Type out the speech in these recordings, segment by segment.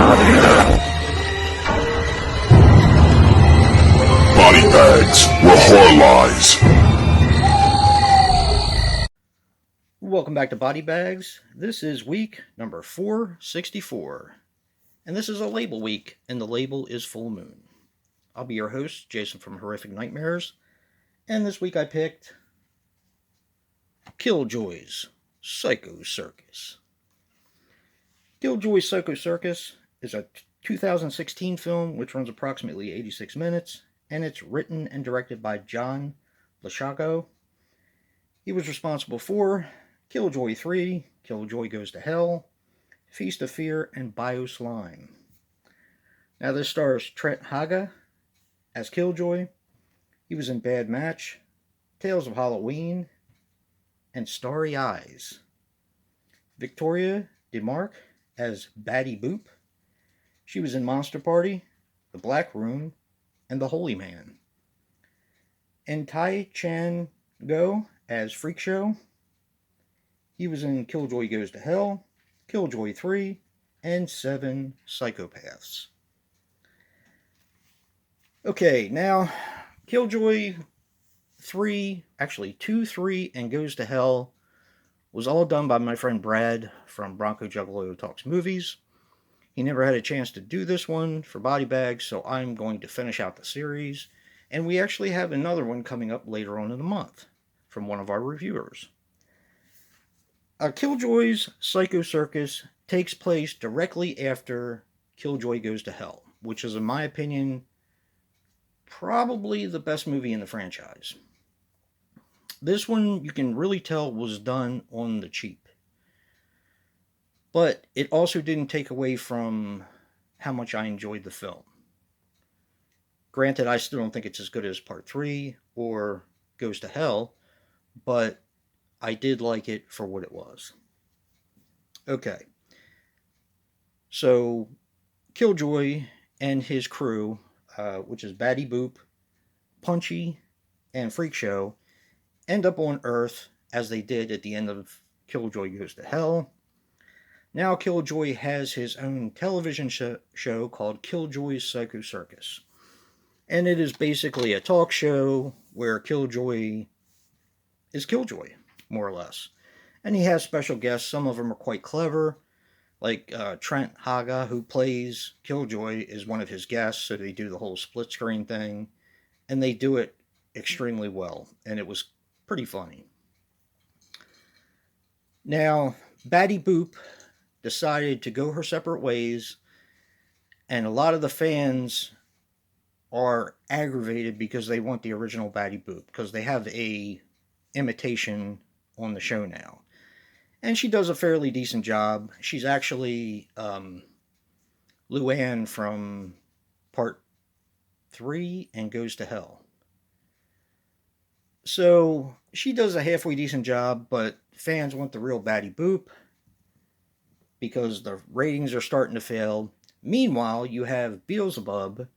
Body bags where horror lies. Welcome back to Body Bags. This is week number 464. And this is a label week, and the label is Full Moon. I'll be your host, Jason from Horrific Nightmares. And this week I picked Killjoy's Psycho Circus. Killjoy's Psycho Circus is a 2016 film which runs approximately 86 minutes, and it's written and directed by John Lechago. He was responsible for Killjoy 3, Killjoy Goes to Hell, Feast of Fear, and Bioslime. Now this stars Trent Haga as Killjoy. He was in Bad Match, Tales of Halloween, and Starry Eyes. Victoria DeMarc as Batty Boop. She was in Monster Party, The Black Room, and The Holy Man. And Tai Chan Go as Freak Show. He was in Killjoy Goes to Hell, Killjoy 3, and 7 Psychopaths. Okay, now Killjoy 3, actually 2, 3, and Goes to Hell was all done by my friend Brad from Bronco Juggalo Talks Movies. He never had a chance to do this one for Body Bags, so I'm going to finish out the series. And we actually have another one coming up later on in the month from one of our reviewers. Killjoy's Psycho Circus takes place directly after Killjoy Goes to Hell, which is, in my opinion, probably the best movie in the franchise. This one, you can really tell, was done on the cheap. But it also didn't take away from how much I enjoyed the film. Granted, I still don't think it's as good as Part 3 or Goes to Hell, but I did like it for what it was. Okay. So, Killjoy and his crew, which is Batty Boop, Punchy, and Freak Show, end up on Earth as they did at the end of Killjoy Goes to Hell. Now Killjoy has his own television show called Killjoy's Psycho Circus. And it is basically a talk show where Killjoy is Killjoy, more or less. And he has special guests. Some of them are quite clever. Like Trent Haga, who plays Killjoy, is one of his guests. So they do the whole split screen thing. And they do it extremely well. And it was pretty funny. Now, Batty Boop decided to go her separate ways. And a lot of the fans are aggravated because they want the original Batty Boop. Because they have a imitation on the show now. And she does a fairly decent job. She's actually Luann from Part 3 and Goes to Hell. So she does a halfway decent job, but fans want the real Batty Boop because the ratings are starting to fail. Meanwhile, you have Beelzebub,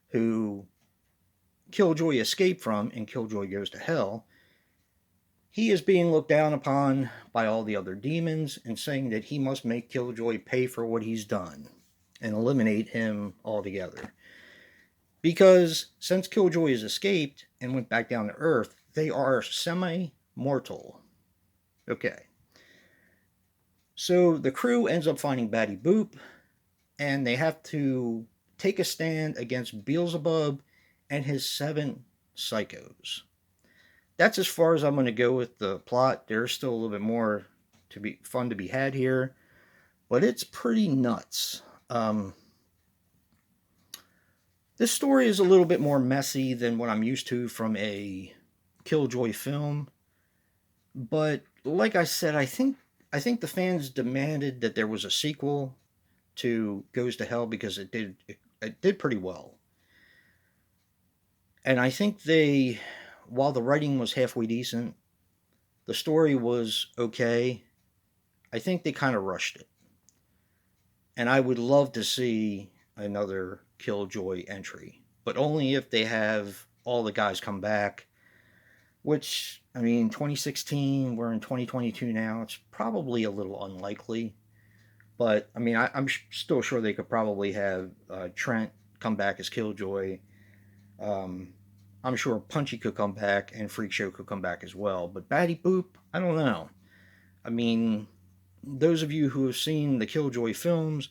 who Killjoy escaped from in Killjoy Goes to Hell. He is being looked down upon by all the other demons and saying that he must make Killjoy pay for what he's done and eliminate him altogether. Because since Killjoy has escaped and went back down to Earth, they are semi-mortal. Okay. So the crew ends up finding Batty Boop, and they have to take a stand against Beelzebub and his 7 psychos. That's as far as I'm going to go with the plot. There's still a little bit more to be fun to be had here, but it's pretty nuts. This story is a little bit more messy than what I'm used to from a Killjoy film, but like I said, I think the fans demanded that there was a sequel to Goes to Hell because it did pretty well, and I think while the writing was halfway decent, the story was okay. I think they kind of rushed it. And I would love to see another Killjoy entry, but only if they have all the guys come back, which, I mean, 2016, we're in 2022 now, it's probably a little unlikely. But I mean, I'm still sure they could probably have Trent come back as Killjoy. Um, I'm sure Punchy could come back and Freak Show could come back as well. But Batty Boop, I don't know. I mean, those of you who have seen the Killjoy films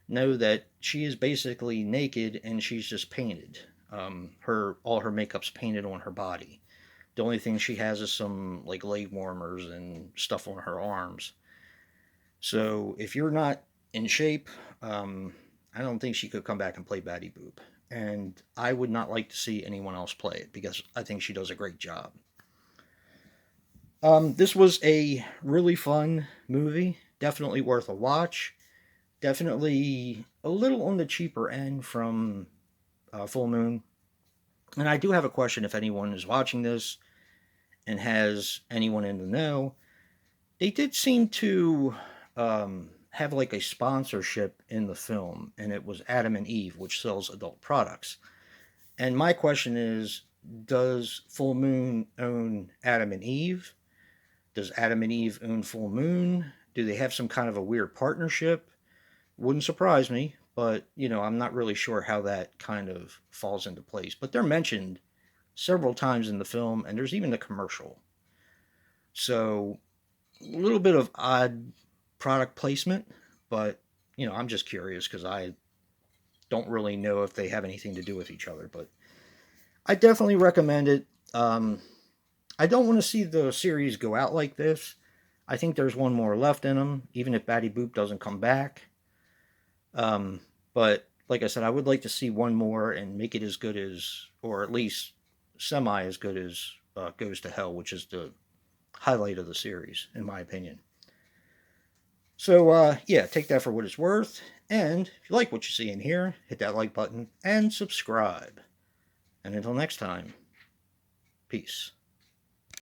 know that she is basically naked and she's just painted. Her all her makeup's painted on her body. The only thing she has is some like leg warmers and stuff on her arms. So if you're not in shape, I don't think she could come back and play Batty Boop. And I would not like to see anyone else play it because I think she does a great job. This was a really fun movie. Definitely worth a watch. Definitely a little on the cheaper end from Full Moon. And I do have a question if anyone is watching this and has anyone in the know. They did seem to have like a sponsorship in the film, and it was Adam and Eve, which sells adult products. And my question is, does Full Moon own Adam and Eve? Does Adam and Eve own Full Moon? Do they have some kind of a weird partnership? Wouldn't surprise me, but I'm not really sure how that kind of falls into place. But they're mentioned several times in the film, and there's even a commercial. So a little bit of odd product placement, but I'm just curious because I don't really know if they have anything to do with each other. But I definitely recommend it. I don't want to see the series go out like this. I think there's one more left in them, even if Batty Boop doesn't come back. But like I said, I would like to see one more and make it as good as, or at least semi as good as Goes to Hell, which is the highlight of the series, in my opinion. So, yeah, take that for what it's worth. And if you like what you see in here, hit that like button and subscribe. And until next time, peace.